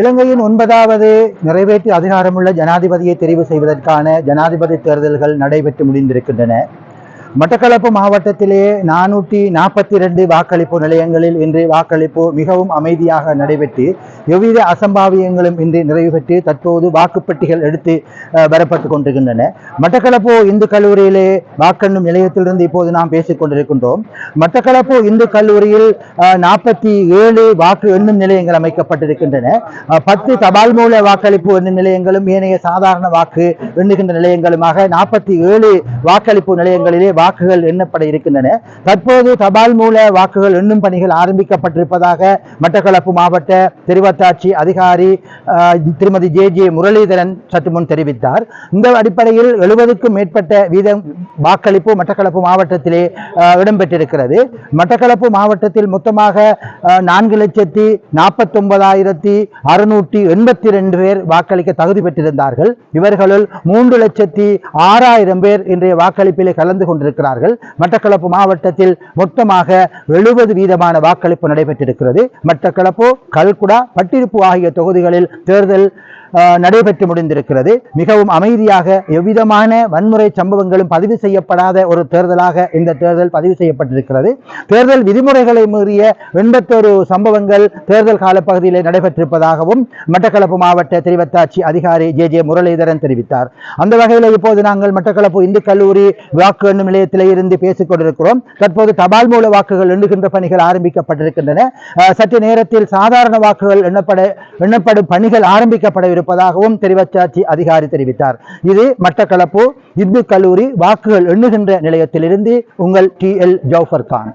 இலங்கையின் 9வது நிறைவேற்று அதிகாரமுள்ள ஜனாதிபதியை தெரிவு செய்வதற்கான ஜனாதிபதி தேர்தல்கள் நடைபெற்று முடிந்திருக்கின்றன. மட்டக்களப்பு மாவட்டத்திலே 442 வாக்களிப்பு நிலையங்களில் இன்று வாக்களிப்பு மிகவும் அமைதியாக நடைபெற்று எவ்வித அசம்பாவியங்களும் இன்று நிறைவு பெற்று தற்போது வாக்குப்பெட்டிகள் எடுத்து வரப்பட்டு கொண்டிருக்கின்றன. மட்டக்களப்பு இந்து கல்லூரியிலே வாக்கெண்ணும் நிலையத்திலிருந்து இப்போது நாம் பேசிக் கொண்டிருக்கின்றோம். மட்டக்களப்பு இந்து கல்லூரியில் 47 வாக்கு எண்ணும் நிலையங்கள் அமைக்கப்பட்டிருக்கின்றன. 10 தபால் மூல வாக்களிப்பு எண்ணும் நிலையங்களும் ஏனைய சாதாரண வாக்கு எண்ணுகின்ற நிலையங்களுமாக 47 வாக்களிப்பு நிலையங்களிலே வாக்குகள் எண்ணப்பட இருக்கின்றன. தற்போது தபால் மூல வாக்குகள் எண்ணும் பணிகள் ஆரம்பிக்கப்பட்டிருப்பதாக மட்டக்களப்பு மாவட்ட தெரிவத்தாட்சி அதிகாரி திருமதி ஜே முரளிதரன் சற்று முன் தெரிவித்தார். இந்த அடிப்படையில் 70க்கும் மேற்பட்ட வீதம் வாக்களிப்பு மட்டக்களப்பு மாவட்டத்திலே இடம்பெற்றிருக்கிறது. மட்டக்களப்பு மாவட்டத்தில் மொத்தமாக 4,49,682 பேர் வாக்களிக்க தகுதி பெற்றிருந்தார்கள். இவர்களுள் 3,06,000 பேர் இன்றைய வாக்களிப்பிலே கலந்து கொண்டிருக்கிறார்கள். மட்டக்களப்பு மாவட்டத்தில் மொத்தமாக 70% வாக்களிப்பு நடைபெற்றிருக்கிறது. மட்டக்களப்பு, கல்குடா, பட்டிருப்பு ஆகிய தொகுதிகளில் தேர்தல் நடைபெற்று முடிந்திருக்கிறது. மிகவும் அமைதியாக எவ்விதமான வன்முறை சம்பவங்களும் பதிவு செய்யப்படாத ஒரு தேர்தலாக இந்த தேர்தல் பதிவு செய்யப்பட்டிருக்கிறது. தேர்தல் விதிமுறைகளை மீறிய 81 சம்பவங்கள் தேர்தல் காலப்பகுதியிலே நடைபெற்றிருப்பதாகவும் மட்டக்களப்பு மாவட்ட தெரிவத்தாட்சி அதிகாரி ஜே முரளிதரன் தெரிவித்தார். அந்த வகையில் இப்போது நாங்கள் மட்டக்களப்பு இந்து கல்லூரி வாக்கு எண்ணும் நிலையத்திலே இருந்து பேசிக் கொண்டிருக்கிறோம். தற்போது தபால் மூல வாக்குகள் எண்ணுகின்ற பணிகள் ஆரம்பிக்கப்பட்டிருக்கின்றன. சற்று நேரத்தில் சாதாரண வாக்குகள் எண்ணப்படும் பணிகள் ஆரம்பிக்கப்பட இருப்பதாகவும் தெரிவத்தாட்சி அதிகாரி தெரிவித்தார். இது மட்டக்களப்பு இந்து கல்லூரி வாக்குகள் எண்ணுகின்ற நிலையத்திலிருந்து உங்கள் TL ஜௌஃபர் கான்.